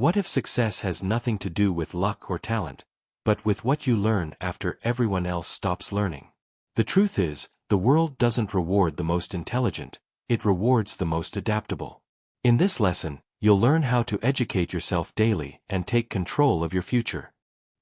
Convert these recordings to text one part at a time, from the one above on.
What if success has nothing to do with luck or talent, but with what you learn after everyone else stops learning? The truth is, the world doesn't reward the most intelligent, it rewards the most adaptable. In this lesson, you'll learn how to educate yourself daily and take control of your future.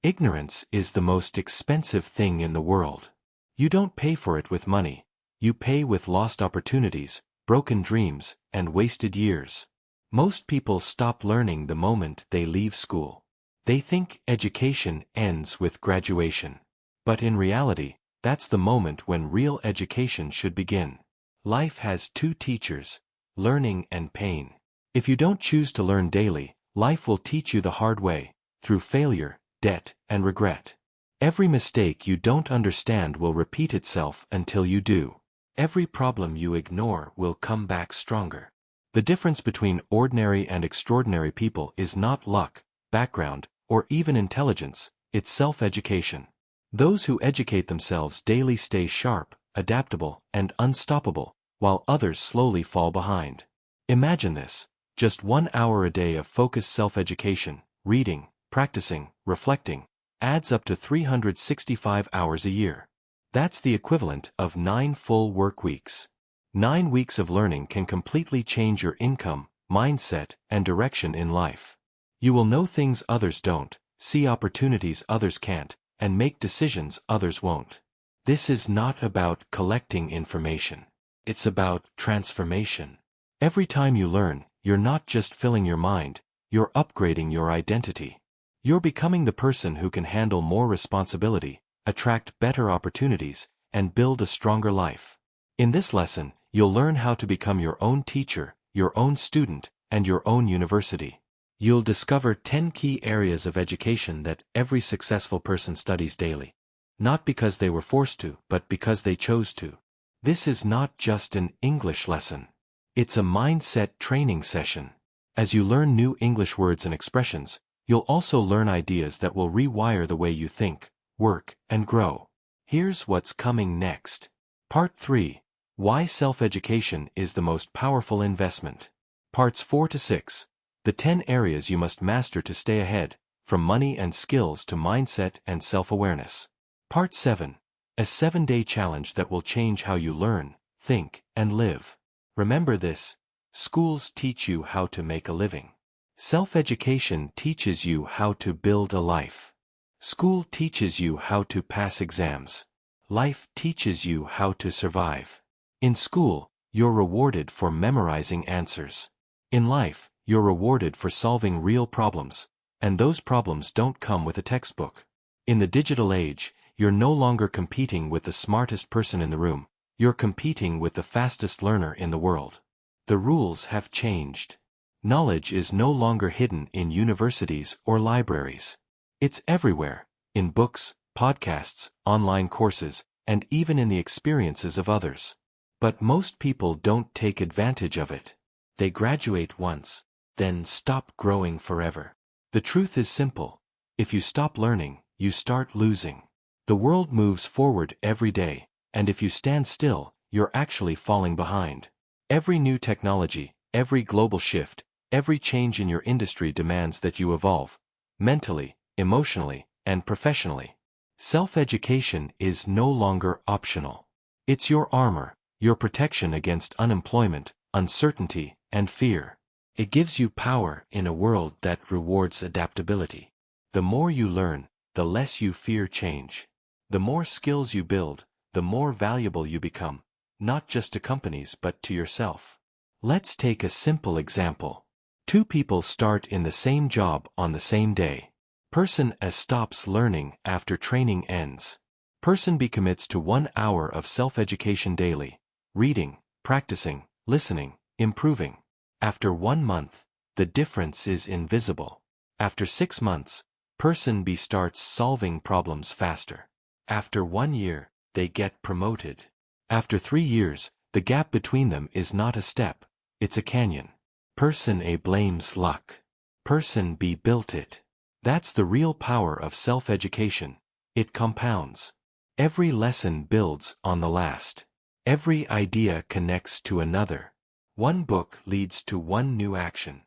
Ignorance is the most expensive thing in the world. You don't pay for it with money, you pay with lost opportunities, broken dreams, and wasted years. Most people stop learning the moment they leave school. They think education ends with graduation. But in reality, that's the moment when real education should begin. Life has two teachers, learning and pain. If you don't choose to learn daily, life will teach you the hard way, through failure, debt, and regret. Every mistake you don't understand will repeat itself until you do. Every problem you ignore will come back stronger. The difference between ordinary and extraordinary people is not luck, background, or even intelligence, it's self-education. Those who educate themselves daily stay sharp, adaptable, and unstoppable, while others slowly fall behind. Imagine this, just 1 hour a day of focused self-education, reading, practicing, reflecting, adds up to 365 hours a year. That's the equivalent of 9 full work weeks. 9 weeks of learning can completely change your income, mindset, and direction in life. You will know things others don't, see opportunities others can't, and make decisions others won't. This is not about collecting information. It's about transformation. Every time you learn, you're not just filling your mind, you're upgrading your identity. You're becoming the person who can handle more responsibility, attract better opportunities, and build a stronger life. In this lesson, you'll learn how to become your own teacher, your own student, and your own university. You'll discover 10 key areas of education that every successful person studies daily. Not because they were forced to, but because they chose to. This is not just an English lesson. It's a mindset training session. As you learn new English words and expressions, you'll also learn ideas that will rewire the way you think, work, and grow. Here's what's coming next. Part 3. Why self-education is the most powerful investment. Parts 4 to 6. The 10 areas you must master to stay ahead, from money and skills to mindset and self-awareness. Part 7. A 7-day challenge that will change how you learn, think, and live. Remember this: schools teach you how to make a living. Self-education teaches you how to build a life. School teaches you how to pass exams. Life teaches you how to survive. In school, you're rewarded for memorizing answers. In life, you're rewarded for solving real problems, and those problems don't come with a textbook. In the digital age, you're no longer competing with the smartest person in the room, you're competing with the fastest learner in the world. The rules have changed. Knowledge is no longer hidden in universities or libraries. It's everywhere, in books, podcasts, online courses, and even in the experiences of others. But most people don't take advantage of it. They graduate once, then stop growing forever. The truth is simple: if you stop learning, you start losing. The world moves forward every day, and if you stand still, you're actually falling behind. Every new technology, every global shift, every change in your industry demands that you evolve, mentally, emotionally, and professionally. Self-education is no longer optional. It's your armor, your protection against unemployment, uncertainty, and fear. It gives you power in a world that rewards adaptability. The more you learn, the less you fear change. The more skills you build, the more valuable you become, not just to companies but to yourself. Let's take a simple example. 2 people start in the same job on the same day. Person A stops learning after training ends. Person B commits to 1 hour of self-education daily, reading, practicing, listening, improving. After 1 month, the difference is invisible. After 6 months, Person B starts solving problems faster. After 1 year, they get promoted. After 3 years, the gap between them is not a step, it's a canyon. Person A blames luck. Person B built it. That's the real power of self-education. It compounds. Every lesson builds on the last. Every idea connects to another. 1 book leads to 1 new action.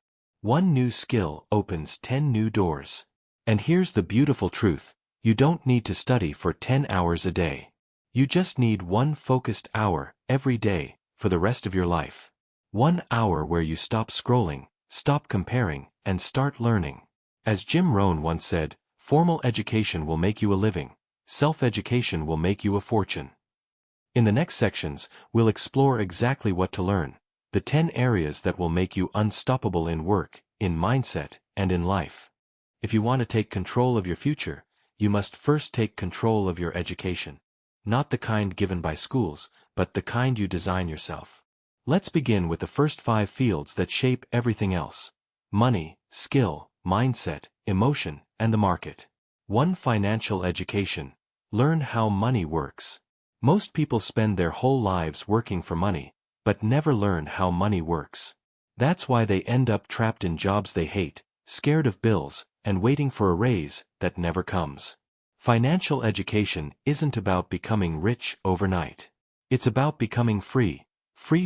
One new skill opens 10 new doors. And here's the beautiful truth. You don't need to study for 10 hours a day. You just need one focused hour every day for the rest of your life. 1 hour where you stop scrolling, stop comparing, and start learning. As Jim Rohn once said, formal education will make you a living. Self-education will make you a fortune. In the next sections, we'll explore exactly what to learn. The 10 areas that will make you unstoppable in work, in mindset, and in life. If you want to take control of your future, you must first take control of your education. Not the kind given by schools, but the kind you design yourself. Let's begin with the first 5 fields that shape everything else. Money, skill, mindset, emotion, and the market. 1. Financial education. Learn how money works. Most people spend their whole lives working for money, but never learn how money works. That's why they end up trapped in jobs they hate, scared of bills, and waiting for a raise that never comes. Financial education isn't about becoming rich overnight. It's about becoming free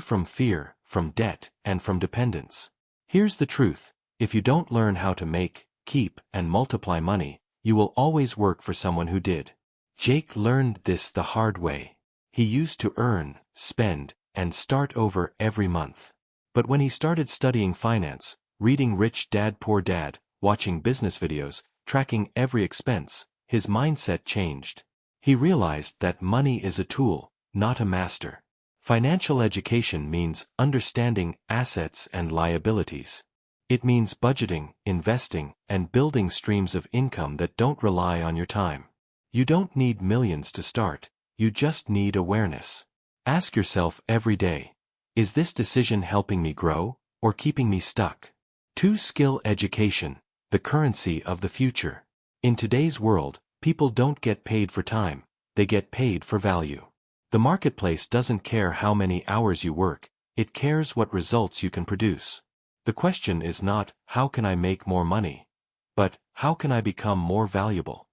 from fear, from debt, and from dependence. Here's the truth. If you don't learn how to make, keep, and multiply money, you will always work for someone who did. Jake learned this the hard way. He used to earn, spend, and start over every month. But when he started studying finance, reading Rich Dad Poor Dad, watching business videos, tracking every expense, his mindset changed. He realized that money is a tool, not a master. Financial education means understanding assets and liabilities. It means budgeting, investing, and building streams of income that don't rely on your time. You don't need millions to start, you just need awareness. Ask yourself every day, is this decision helping me grow, or keeping me stuck? 2. Skill education, the currency of the future. In today's world, people don't get paid for time, they get paid for value. The marketplace doesn't care how many hours you work, it cares what results you can produce. The question is not, how can I make more money? But, how can I become more valuable?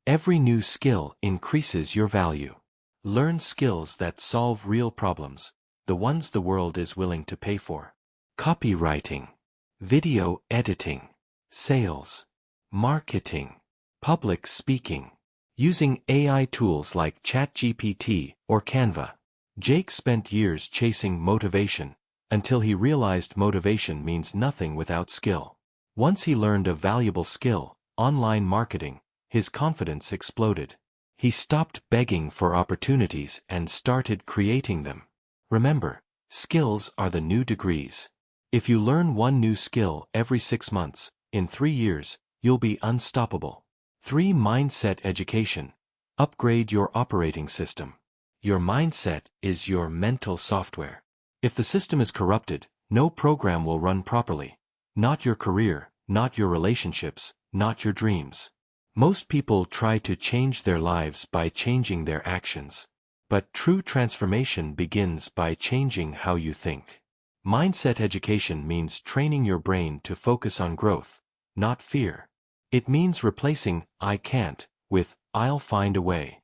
Every new skill increases your value. Learn skills that solve real problems, the ones the world is willing to pay for. Copywriting, video editing, sales, marketing, public speaking, using AI tools like ChatGPT or Canva. Jake spent years chasing motivation, until he realized motivation means nothing without skill. Once he learned a valuable skill, online marketing, his confidence exploded. He stopped begging for opportunities and started creating them. Remember, skills are the new degrees. If you learn one new skill every 6 months, in 3 years, you'll be unstoppable. 3. Mindset education. Upgrade your operating system. Your mindset is your mental software. If the system is corrupted, no program will run properly. Not your career, not your relationships, not your dreams. Most people try to change their lives by changing their actions. But true transformation begins by changing how you think. Mindset education means training your brain to focus on growth, not fear. It means replacing "I can't" with "I'll find a way."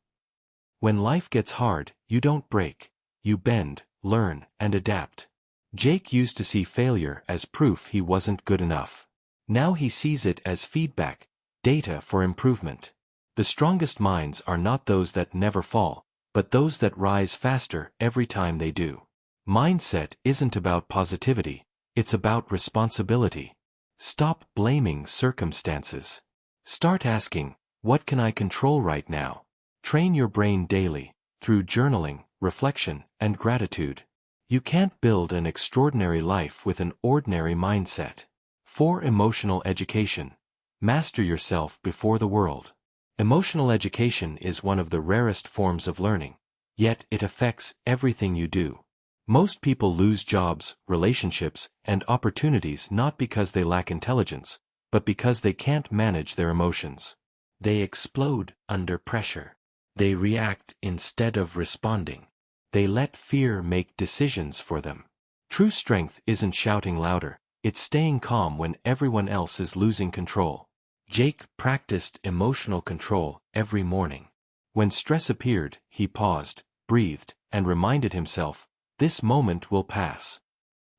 When life gets hard, you don't break. You bend, learn, and adapt. Jake used to see failure as proof he wasn't good enough. Now he sees it as feedback, data for improvement. The strongest minds are not those that never fall, but those that rise faster every time they do. Mindset isn't about positivity, it's about responsibility. Stop blaming circumstances. Start asking, what can I control right now? Train your brain daily, through journaling, reflection, and gratitude. You can't build an extraordinary life with an ordinary mindset. 4. Emotional education. Master yourself before the world. Emotional education is one of the rarest forms of learning, yet it affects everything you do. Most people lose jobs, relationships, and opportunities not because they lack intelligence, but because they can't manage their emotions. They explode under pressure. They react instead of responding. They let fear make decisions for them. True strength isn't shouting louder, it's staying calm when everyone else is losing control. Jake practiced emotional control every morning. When stress appeared, he paused, breathed, and reminded himself, this moment will pass.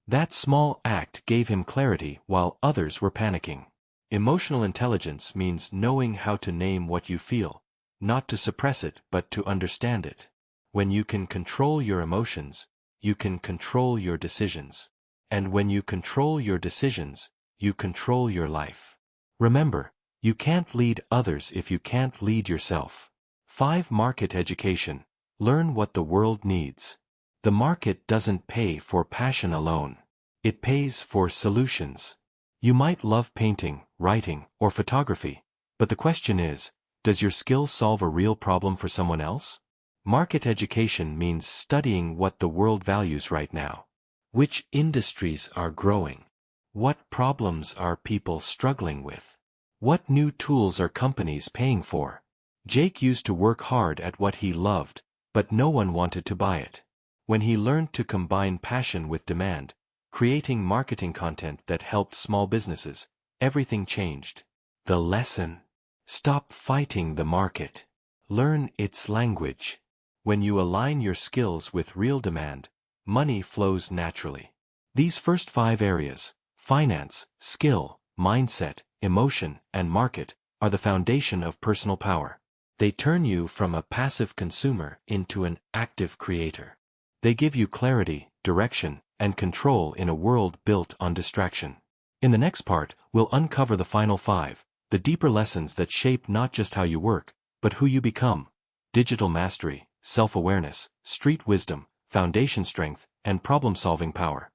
That small act gave him clarity while others were panicking. Emotional intelligence means knowing how to name what you feel, not to suppress it but to understand it. When you can control your emotions, you can control your decisions. And when you control your decisions, you control your life. Remember, you can't lead others if you can't lead yourself. 5. Market education. Learn what the world needs. The market doesn't pay for passion alone. It pays for solutions. You might love painting, writing, or photography, but the question is, does your skill solve a real problem for someone else? Market education means studying what the world values right now. Which industries are growing? What problems are people struggling with? What new tools are companies paying for? Jake used to work hard at what he loved, but no one wanted to buy it. When he learned to combine passion with demand, creating marketing content that helped small businesses, everything changed. The lesson: stop fighting the market. Learn its language. When you align your skills with real demand, money flows naturally. These first 5 areas, finance, skill, mindset, emotion, and market, are the foundation of personal power. They turn you from a passive consumer into an active creator. They give you clarity, direction, and control in a world built on distraction. In the next part, we'll uncover the final 5, the deeper lessons that shape not just how you work, but who you become: digital mastery, self-awareness, street wisdom, foundation strength, and problem-solving power.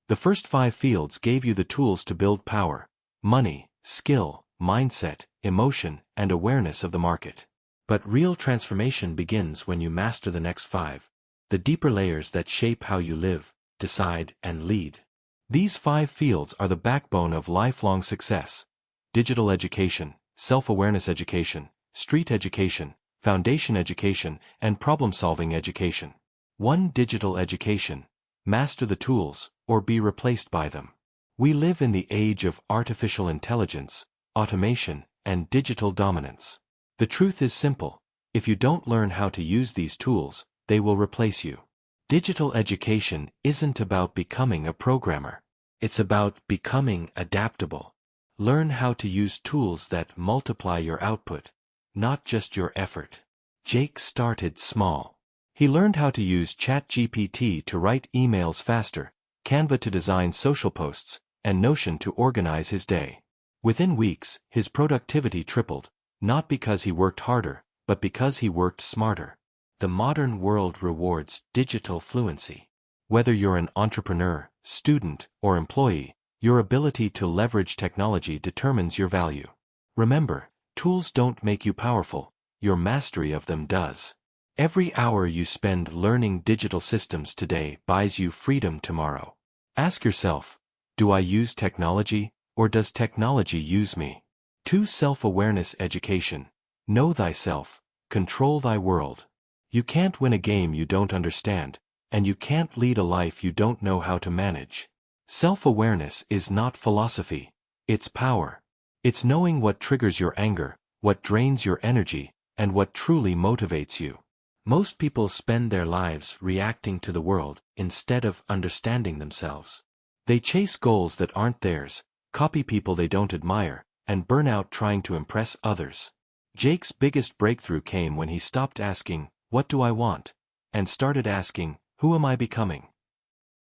The first 5 fields gave you the tools to build power: money, skill, mindset, emotion, and awareness of the market. But real transformation begins when you master the next 5, the deeper layers that shape how you live, decide, and lead. These 5 fields are the backbone of lifelong success: digital education, self-awareness education, street education, foundation education, and problem-solving education. 1. Digital education. Master the tools, or be replaced by them. We live in the age of artificial intelligence, automation, and digital dominance. The truth is simple: if you don't learn how to use these tools, they will replace you. Digital education isn't about becoming a programmer. It's about becoming adaptable. Learn how to use tools that multiply your output, not just your effort. Jake started small. He learned how to use ChatGPT to write emails faster, Canva to design social posts, and Notion to organize his day. Within weeks, his productivity tripled, not because he worked harder, but because he worked smarter. The modern world rewards digital fluency. Whether you're an entrepreneur, student, or employee, your ability to leverage technology determines your value. Remember, tools don't make you powerful, your mastery of them does. Every hour you spend learning digital systems today buys you freedom tomorrow. Ask yourself, do I use technology, or does technology use me? 2. Self-awareness education. Know thyself, control thy world. You can't win a game you don't understand, and you can't lead a life you don't know how to manage. Self-awareness is not philosophy, it's power. It's knowing what triggers your anger, what drains your energy, and what truly motivates you. Most people spend their lives reacting to the world instead of understanding themselves. They chase goals that aren't theirs, copy people they don't admire, and burn out trying to impress others. Jake's biggest breakthrough came when he stopped asking, "What do I want?" and started asking, "Who am I becoming?"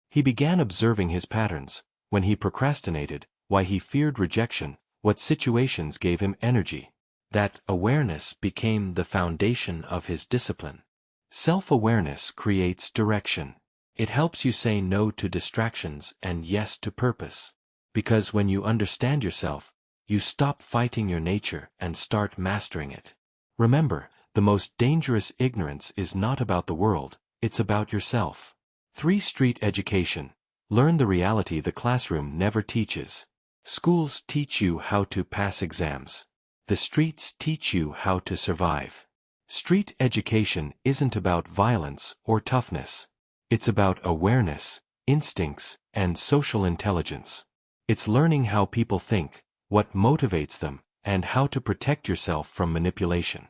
He began observing his patterns: when he procrastinated, why he feared rejection, what situations gave him energy. That awareness became the foundation of his discipline. Self-awareness creates direction. It helps you say no to distractions and yes to purpose. Because when you understand yourself, you stop fighting your nature and start mastering it. Remember, the most dangerous ignorance is not about the world, it's about yourself. 3. Street education. Learn the reality the classroom never teaches. Schools teach you how to pass exams. The streets teach you how to survive. Street education isn't about violence or toughness. It's about awareness, instincts, and social intelligence. It's learning how people think, what motivates them, and how to protect yourself from manipulation.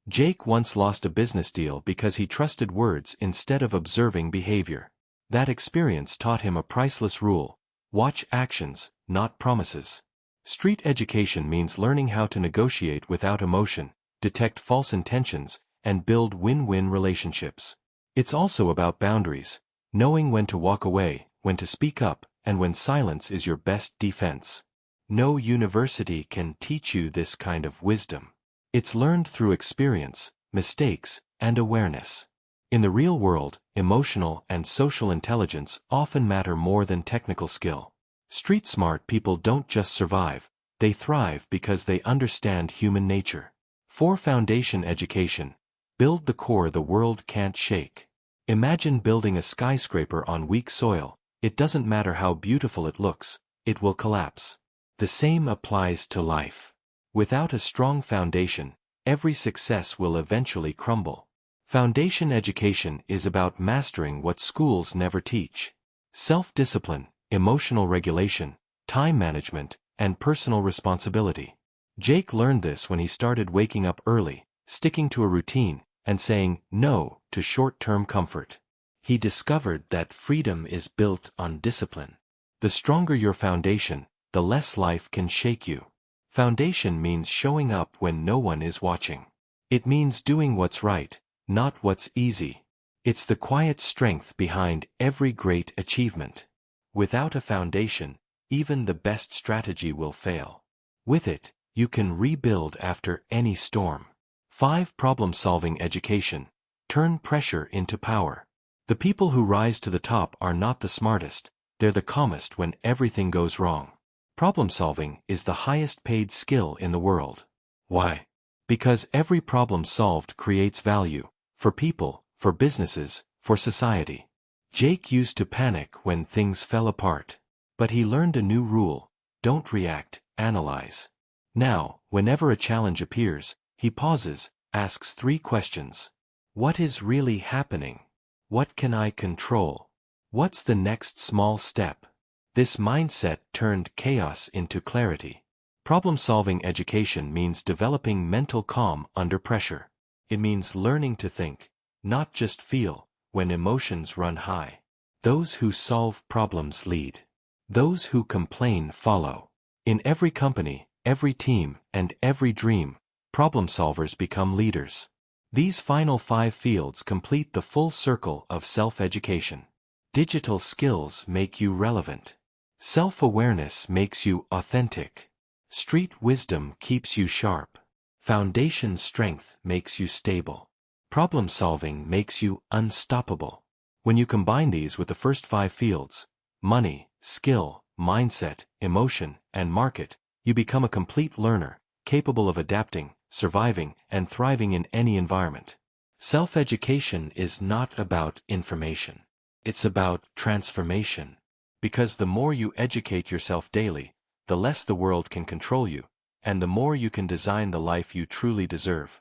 Jake once lost a business deal because he trusted words instead of observing behavior. That experience taught him a priceless rule: watch actions, not promises. Street education means learning how to negotiate without emotion, detect false intentions, and build win-win relationships. It's also about boundaries, knowing when to walk away, when to speak up, and when silence is your best defense. No university can teach you this kind of wisdom. It's learned through experience, mistakes, and awareness. In the real world, emotional and social intelligence often matter more than technical skill. Street-smart people don't just survive, they thrive because they understand human nature. For foundation education, build the core the world can't shake. Imagine building a skyscraper on weak soil. It doesn't matter how beautiful it looks, it will collapse. The same applies to life. Without a strong foundation, every success will eventually crumble. Foundation education is about mastering what schools never teach: self-discipline, emotional regulation, time management, and personal responsibility. Jake learned this when he started waking up early, sticking to a routine, and saying no to short-term comfort. He discovered that freedom is built on discipline. The stronger your foundation, the less life can shake you. Foundation means showing up when no one is watching. It means doing what's right, not what's easy. It's the quiet strength behind every great achievement. Without a foundation, even the best strategy will fail. With it, you can rebuild after any storm. 5. Problem-solving education. Turn pressure into power. The people who rise to the top are not the smartest, they're the calmest when everything goes wrong. Problem-solving is the highest-paid skill in the world. Why? Because every problem solved creates value, for people, for businesses, for society. Jake used to panic when things fell apart. But he learned a new rule: don't react, analyze. Now, whenever a challenge appears, he pauses, asks 3 questions. What is really happening? What can I control? What's the next small step? This mindset turned chaos into clarity. Problem-solving education means developing mental calm under pressure. It means learning to think, not just feel, when emotions run high. Those who solve problems lead. Those who complain follow. In every company, every team, and every dream, problem solvers become leaders. These final 5 fields complete the full circle of self-education. Digital skills make you relevant. Self-awareness makes you authentic. Street wisdom keeps you sharp. Foundation strength makes you stable. Problem-solving makes you unstoppable. When you combine these with the first 5 fields, money, skill, mindset, emotion, and market, you become a complete learner, capable of adapting, surviving, and thriving in any environment. Self-education is not about information. It's about transformation. Because the more you educate yourself daily, the less the world can control you, and the more you can design the life you truly deserve.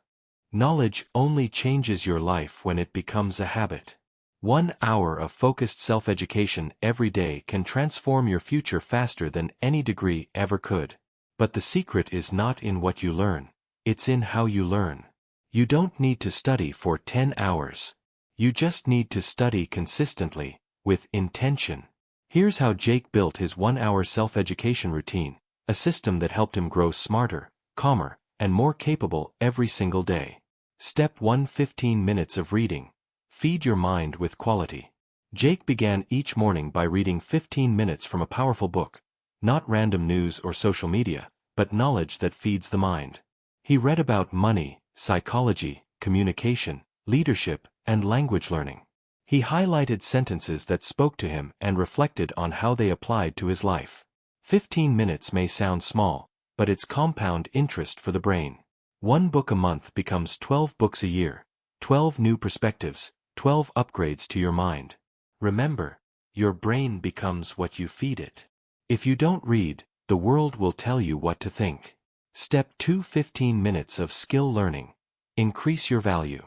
Knowledge only changes your life when it becomes a habit. 1 hour of focused self-education every day can transform your future faster than any degree ever could. But the secret is not in what you learn, it's in how you learn. You don't need to study for 10 hours. You just need to study consistently, with intention. Here's how Jake built his 1-hour self-education routine, a system that helped him grow smarter, calmer, and more capable every single day. Step 1: 15 minutes of reading. Feed your mind with quality. Jake began each morning by reading 15 minutes from a powerful book, not random news or social media, but knowledge that feeds the mind. He read about money, psychology, communication, leadership, and language learning. He highlighted sentences that spoke to him and reflected on how they applied to his life. 15 minutes may sound small, but it's compound interest for the brain. 1 book a month becomes 12 books a year, 12 new perspectives, 12 upgrades to your mind. Remember, your brain becomes what you feed it. If you don't read, the world will tell you what to think. Step 2: 15 minutes of skill learning. Increase your value.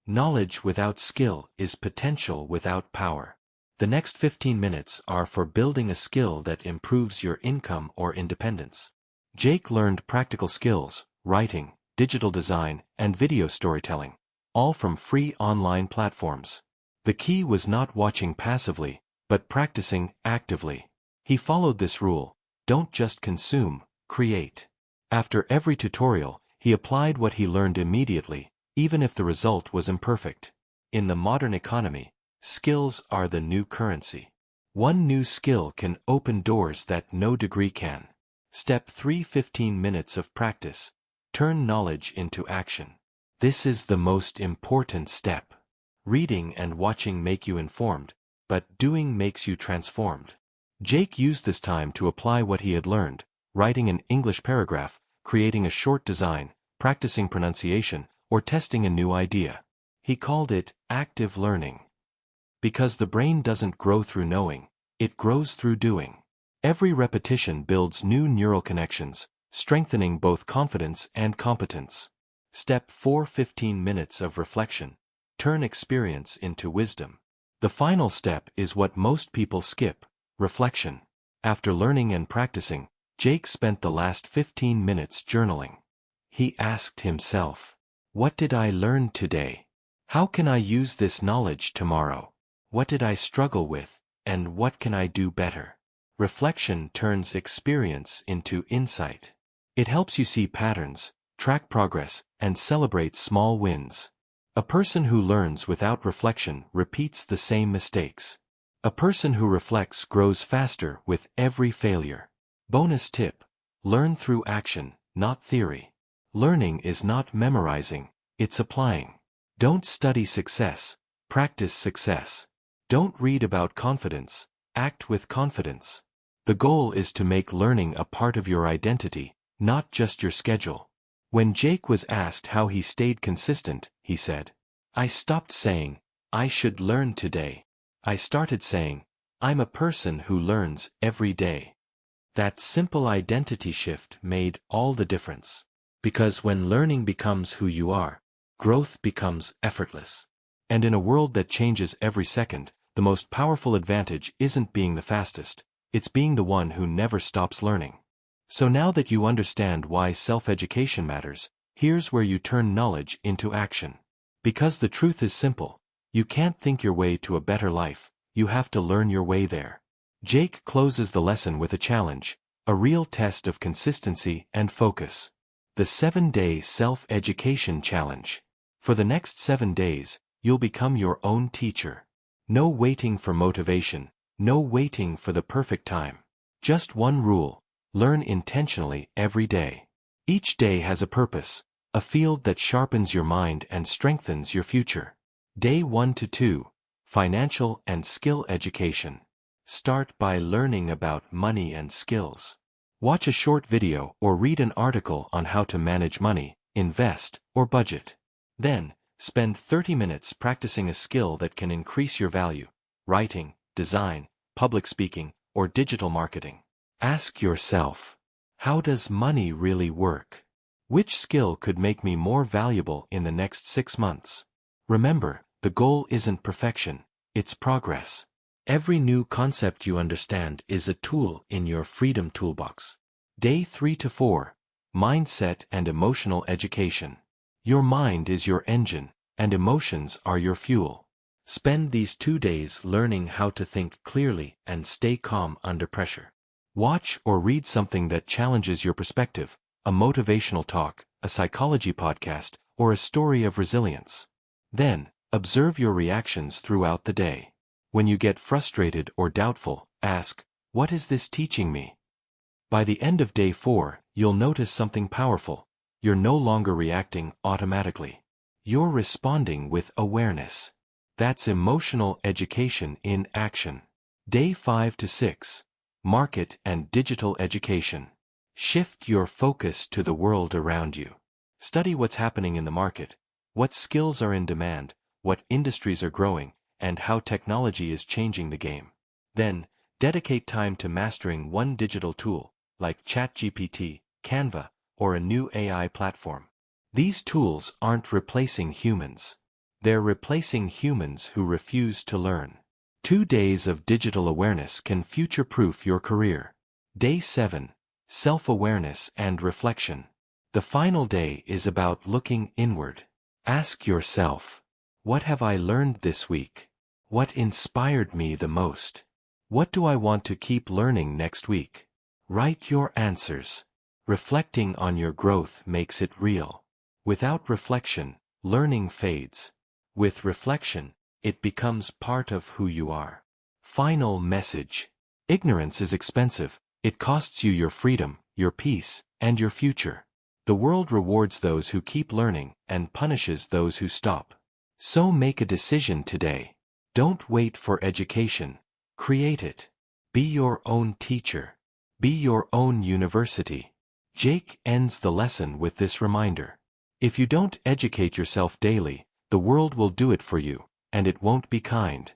Knowledge without skill is potential without power. The next 15 minutes are for building a skill that improves your income or independence. Jake learned practical skills, writing, digital design, and video storytelling, all from free online platforms. The key was not watching passively, but practicing actively. He followed this rule: don't just consume, create. After every tutorial, he applied what he learned immediately, even if the result was imperfect. In the modern economy, skills are the new currency. One new skill can open doors that no degree can. Step 3: 15 minutes of practice. Turn knowledge into action. This is the most important step. Reading and watching make you informed, but doing makes you transformed. Jake used this time to apply what he had learned: writing an English paragraph, creating a short design, practicing pronunciation, or testing a new idea. He called it active learning. Because the brain doesn't grow through knowing, it grows through doing. Every repetition builds new neural connections, strengthening both confidence and competence. Step 4: 15 minutes of reflection. Turn experience into wisdom. The final step is what most people skip: reflection. After learning and practicing, Jake spent the last 15 minutes journaling. He asked himself, "What did I learn today? How can I use this knowledge tomorrow? What did I struggle with, and what can I do better?" Reflection turns experience into insight. It helps you see patterns, track progress, and celebrate small wins. A person who learns without reflection repeats the same mistakes. A person who reflects grows faster with every failure. Bonus tip: learn through action, not theory. Learning is not memorizing, it's applying. Don't study success, practice success. Don't read about confidence, act with confidence. The goal is to make learning a part of your identity, not just your schedule. When Jake was asked how he stayed consistent, he said, "I stopped saying, I should learn today. I started saying, I'm a person who learns every day." That simple identity shift made all the difference. Because when learning becomes who you are, growth becomes effortless. And in a world that changes every second, the most powerful advantage isn't being the fastest, it's being the one who never stops learning. So now that you understand why self-education matters, here's where you turn knowledge into action. Because the truth is simple: you can't think your way to a better life, you have to learn your way there. Jake closes the lesson with a challenge, a real test of consistency and focus. The 7-Day Self-Education Challenge. For the next 7 days, you'll become your own teacher. No waiting for motivation, no waiting for the perfect time. Just one rule: learn intentionally every day. Each day has a purpose, a field that sharpens your mind and strengthens your future. Day 1 to 2, Financial and Skill Education. Start by learning about money and skills. Watch a short video or read an article on how to manage money, invest, or budget. Then, spend 30 minutes practicing a skill that can increase your value: writing, design, public speaking, or digital marketing. Ask yourself, how does money really work? Which skill could make me more valuable in the next 6 months? Remember, the goal isn't perfection, it's progress. Every new concept you understand is a tool in your freedom toolbox. Day 3 to 4, Mindset and Emotional Education. Your mind is your engine, and emotions are your fuel. Spend these 2 days learning how to think clearly and stay calm under pressure. Watch or read something that challenges your perspective: a motivational talk, a psychology podcast, or a story of resilience. Then, observe your reactions throughout the day. When you get frustrated or doubtful, ask, "What is this teaching me?" By the end of day 4, you'll notice something powerful. You're no longer reacting automatically. You're responding with awareness. That's emotional education in action. Day 5 to 6, Market and Digital Education. Shift your focus to the world around you. Study what's happening in the market, what skills are in demand, what industries are growing, and how technology is changing the game. Then, dedicate time to mastering one digital tool, like ChatGPT, Canva, or a new AI platform. These tools aren't replacing humans. They're replacing humans who refuse to learn. 2 days of digital awareness can future-proof your career. Day 7, Self-Awareness and Reflection. The final day is about looking inward. Ask yourself, what have I learned this week? What inspired me the most? What do I want to keep learning next week? Write your answers. Reflecting on your growth makes it real. Without reflection, learning fades. With reflection, it becomes part of who you are. Final message. Ignorance is expensive. It costs you your freedom, your peace, and your future. The world rewards those who keep learning and punishes those who stop. So make a decision today. Don't wait for education. Create it. Be your own teacher. Be your own university. Jake ends the lesson with this reminder. If you don't educate yourself daily, the world will do it for you, and it won't be kind.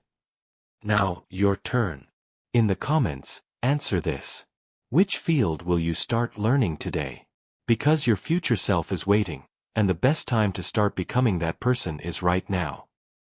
Now, your turn. In the comments, answer this. Which field will you start learning today? Because your future self is waiting, and the best time to start becoming that person is right now.